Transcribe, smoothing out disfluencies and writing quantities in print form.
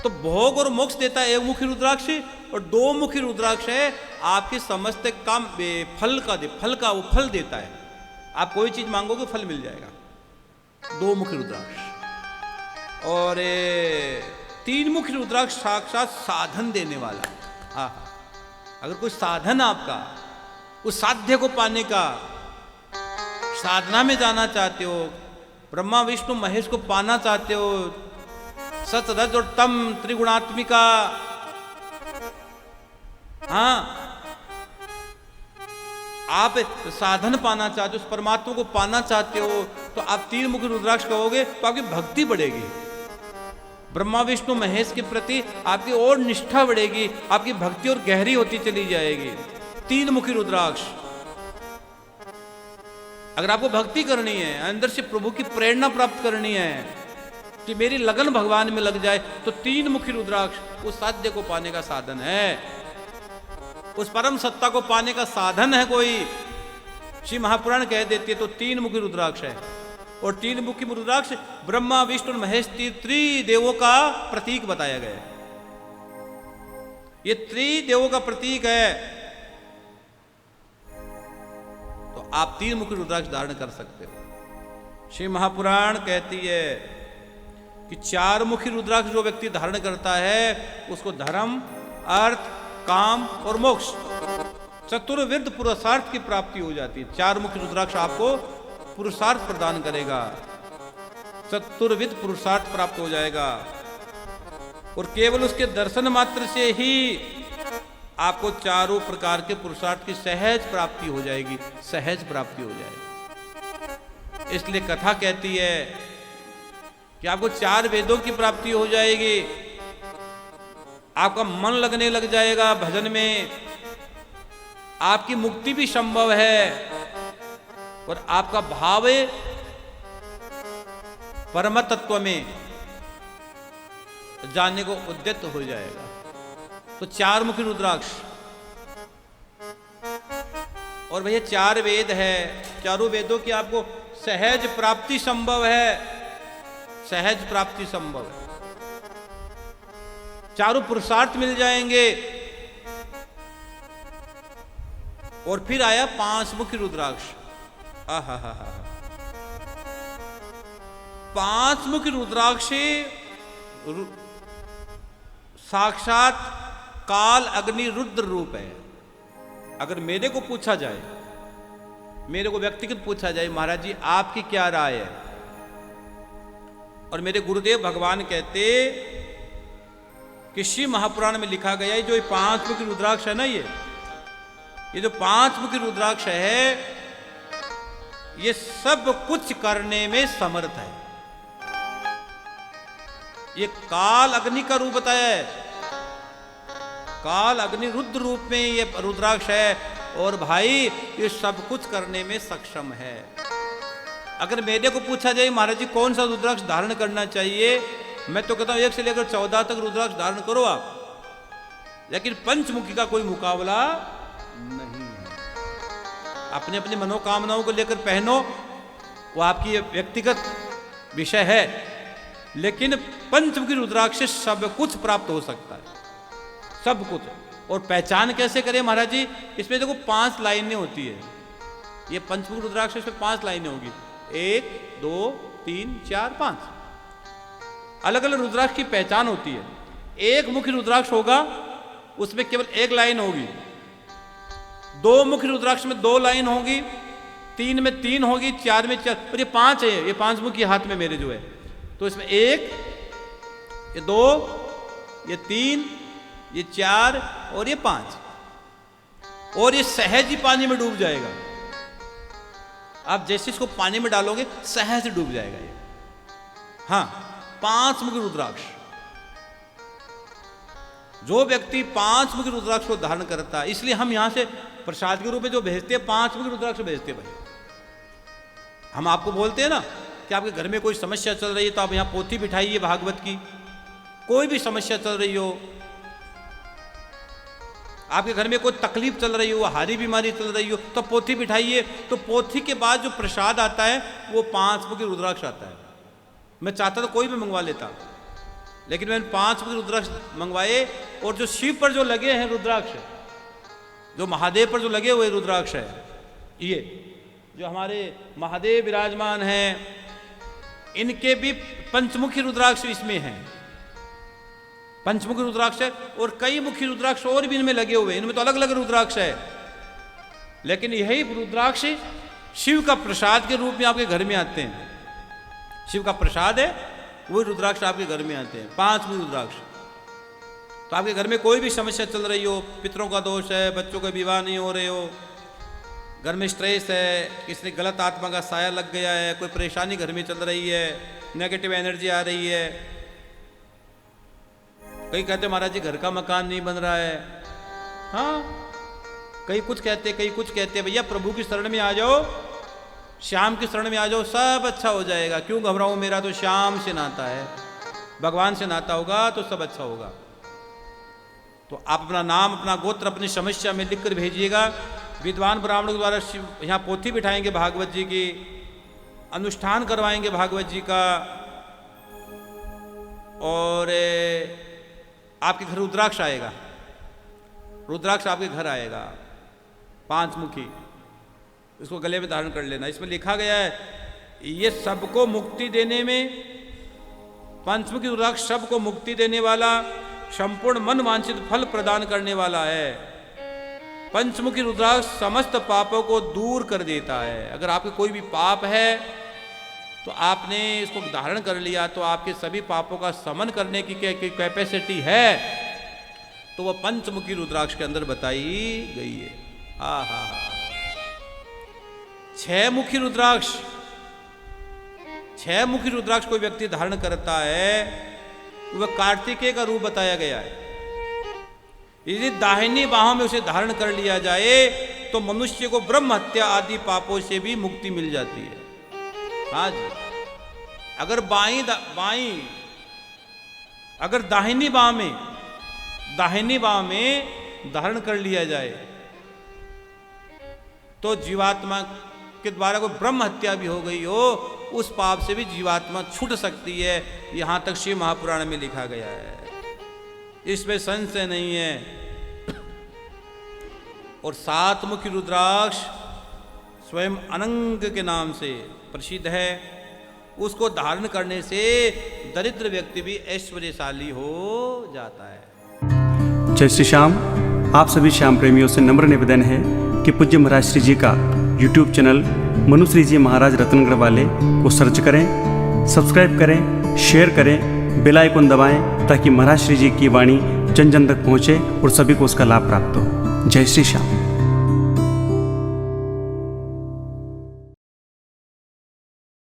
तो भोग और मोक्ष देता है एक मुखी रुद्राक्ष, और दो मुखी रुद्राक्ष है आपके समस्त काम फल का वो फल देता है। आप कोई चीज मांगोगे फल मिल जाएगा। दो मुखी रुद्राक्ष। और तीन मुखी रुद्राक्ष साक्षात साधन देने वाला। हाँ, अगर कोई साधन आपका उस साध्य को पाने का, साधना में जाना चाहते हो, ब्रह्मा विष्णु महेश को पाना चाहते हो, सत रज और तम त्रिगुणात्मिका, हाँ, आप साधन पाना चाहते हो, उस परमात्मा को पाना चाहते हो, तो आप तीन मुखी रुद्राक्ष कहोगे तो आपकी भक्ति बढ़ेगी। ब्रह्मा विष्णु महेश के प्रति आपकी और निष्ठा बढ़ेगी, आपकी भक्ति और गहरी होती चली जाएगी। तीन मुखी रुद्राक्ष। अगर आपको भक्ति करनी है, अंदर से प्रभु की प्रेरणा प्राप्त करनी है कि मेरी लगन भगवान में लग जाए, तो तीन मुखी रुद्राक्ष उस साध्य को पाने का साधन है, उस परम सत्ता को पाने का साधन है। कोई श्री महापुराण कह देती है तो तीन मुखी रुद्राक्ष है। और तीन मुखी रुद्राक्ष ब्रह्मा विष्णु महेश त्रिदेवों का प्रतीक बताया गया है। ये त्रिदेवों का प्रतीक है, तो आप तीन मुखी रुद्राक्ष धारण कर सकते हो। श्री महापुराण कहती है कि चार मुखी रुद्राक्ष जो व्यक्ति धारण करता है उसको धर्म, अर्थ, काम और मोक्ष, चतुर्विध पुरुषार्थ की प्राप्ति हो जाती है। चार मुखी रुद्राक्ष आपको पुरुषार्थ प्रदान करेगा, चतुर्विध पुरुषार्थ प्राप्त हो जाएगा। और केवल उसके दर्शन मात्र से ही आपको चारों प्रकार के पुरुषार्थ की सहज प्राप्ति हो जाएगी, सहज प्राप्ति हो जाएगी। इसलिए कथा कहती है कि आपको चार वेदों की प्राप्ति हो जाएगी, आपका मन लगने लग जाएगा भजन में, आपकी मुक्ति भी संभव है, और आपका भाव परम तत्व में जानने को उद्यत हो जाएगा। तो चार मुखी रुद्राक्ष। और भैया चार वेद है, चारों वेदों की आपको सहज प्राप्ति संभव है, सहज प्राप्ति संभव है। चारों पुरुषार्थ मिल जाएंगे। और फिर आया पांच मुखी रुद्राक्ष। आहा हा हा। पांच मुखी रुद्राक्ष साक्षात काल अग्नि रुद्र रूप है। अगर मेरे को पूछा जाए, मेरे को व्यक्तिगत पूछा जाए, महाराज जी आपकी क्या राय है, और मेरे गुरुदेव भगवान कहते कि श्री महापुराण में लिखा गया है जो ये पांच मुखी रुद्राक्ष है ना, ये जो पांच मुखी रुद्राक्ष है ये सब कुछ करने में समर्थ है। ये काल अग्नि का रूप बताया है, काल अग्नि रुद्र रूप में ये रुद्राक्ष है, और भाई ये सब कुछ करने में सक्षम है। अगर मेरे को पूछा जाए महाराज जी कौन सा रुद्राक्ष धारण करना चाहिए, मैं तो कहता हूं 1 से लेकर 14 तक रुद्राक्ष धारण करो आप, लेकिन पंचमुखी का कोई मुकाबला नहीं है। अपने अपनी मनोकामनाओं को लेकर पहनो, वो आपकी व्यक्तिगत विषय है, लेकिन पंचमुखी रुद्राक्ष से सब कुछ प्राप्त हो सकता है, सब कुछ। और पहचान कैसे करें महाराज जी, इसमें देखो 5 लाइनें होती है। ये पंचमुखी रुद्राक्ष इसमें 5 लाइनें होगी, 1 2 3 4 5 अलग अलग रुद्राक्ष की पहचान होती है। एक मुखी रुद्राक्ष होगा उसमें केवल 1 लाइन होगी, 2 मुखी रुद्राक्ष में 2 लाइन होगी, 3 में 3 होगी, 4 में 4, और ये 5 है, ये 5 मुखी हाथ में मेरे जो है, तो इसमें 1, ये 2, ये 3, ये 4 और ये 5, और ये सहज ही पानी में डूब जाएगा। आप जैसे इसको पानी में डालोगे सहज डूब जाएगा ये। हाँ, 5 मुखी रुद्राक्ष। जो व्यक्ति 5 मुखी रुद्राक्ष को धारण करता है, इसलिए हम यहां से प्रसाद के रूप में जो भेजते हैं 5 मुखी रुद्राक्ष भेजते हैं। भाई हम आपको बोलते हैं ना कि आपके घर में कोई समस्या चल रही है तो आप यहां पोथी बिठाइए भागवत की। कोई भी समस्या चल रही हो, आपके घर में कोई तकलीफ चल रही हो, हारी बीमारी चल रही हो, तो पोथी बिठाइए। तो पोथी के बाद जो प्रसाद आता है वो 5 मुखी रुद्राक्ष आता है। मैं चाहता तो कोई भी मंगवा लेता, लेकिन मैंने 5 मुखी रुद्राक्ष मंगवाए, और जो शिव पर जो लगे हैं रुद्राक्ष, जो महादेव पर जो लगे हुए रुद्राक्ष है, ये जो हमारे महादेव विराजमान हैं, इनके भी पंचमुखी रुद्राक्ष इसमें हैं। पंचमुखी रुद्राक्ष है, और कई मुखी रुद्राक्ष और भी इनमें लगे हुए हैं। इनमें तो अलग अलग रुद्राक्ष है, लेकिन यही रुद्राक्ष शिव का प्रसाद के रूप में आपके घर में आते हैं। शिव का प्रसाद है, वही रुद्राक्ष आपके घर में आते हैं, 5 मुखी रुद्राक्ष। तो आपके घर में कोई भी समस्या चल रही हो, पितरों का दोष है, बच्चों का विवाह नहीं हो रहे हो, घर में स्ट्रेस है, किसी ने गलत आत्मा का साया लग गया है, कोई परेशानी घर में चल रही है, नेगेटिव एनर्जी आ रही है, कई कहते महाराज जी घर का मकान नहीं बन रहा है, हाँ, कई कुछ कहते, कई कुछ कहते। भैया प्रभु की शरण में आ जाओ, श्याम की शरण में आ जाओ, सब अच्छा हो जाएगा। क्यों घबराऊं, मेरा तो श्याम से नाता है, भगवान से नाता होगा तो सब अच्छा होगा। तो आप अपना नाम, अपना गोत्र, अपनी समस्या में लिखकर भेजिएगा। विद्वान ब्राह्मणों के द्वारा यहाँ पोथी बिठाएंगे भागवत जी की, अनुष्ठान करवाएंगे भागवत जी का, और आपके घर रुद्राक्ष आएगा, रुद्राक्ष आपके घर आएगा 5 मुखी। इसको गले में धारण कर लेना। इसमें लिखा गया है ये सबको मुक्ति देने में, पंचमुखी रुद्राक्ष सबको मुक्ति देने वाला, संपूर्ण मन वांछित फल प्रदान करने वाला है। पंचमुखी रुद्राक्ष समस्त पापों को दूर कर देता है। अगर आपके कोई भी पाप है तो आपने इसको धारण कर लिया तो आपके सभी पापों का समन करने की कैपेसिटी है, तो वह पंचमुखी रुद्राक्ष के अंदर बताई गई है। हा हा हा। 6 मुखी रुद्राक्ष, 6 मुखी रुद्राक्ष कोई व्यक्ति धारण करता है, वह कार्तिकेय का रूप बताया गया है। यदि दाहिनी बाहों में उसे धारण कर लिया जाए तो मनुष्य को ब्रह्म हत्या आदि पापों से भी मुक्ति मिल जाती है। हाँ जी, अगर अगर दाहिनी बाह में धारण कर लिया जाए तो जीवात्मा के द्वारा कोई ब्रह्म हत्या भी हो गई हो, उस पाप से भी जीवात्मा छूट सकती है। यहां तक शिव महापुराण में लिखा गया है, इसमें संशय नहीं है। और 7 मुखी रुद्राक्ष स्वयं अनंग के नाम से प्रसिद्ध है। उसको धारण करने से दरिद्र व्यक्ति भी ऐश्वर्यशाली हो जाता है। जय श्री श्याम। आप सभी श्याम प्रेमियों से नम्र निवेदन है कि पूज्य महाराज श्री जी का YouTube चैनल मनुश्री जी महाराज रतनगढ़ वाले को सर्च करें, सब्सक्राइब करें, शेयर करें, बेल आइकन दबाएं, ताकि महाराज श्री जी की वाणी जन जन तक पहुँचे और सभी को उसका लाभ प्राप्त हो। जय श्री श्याम।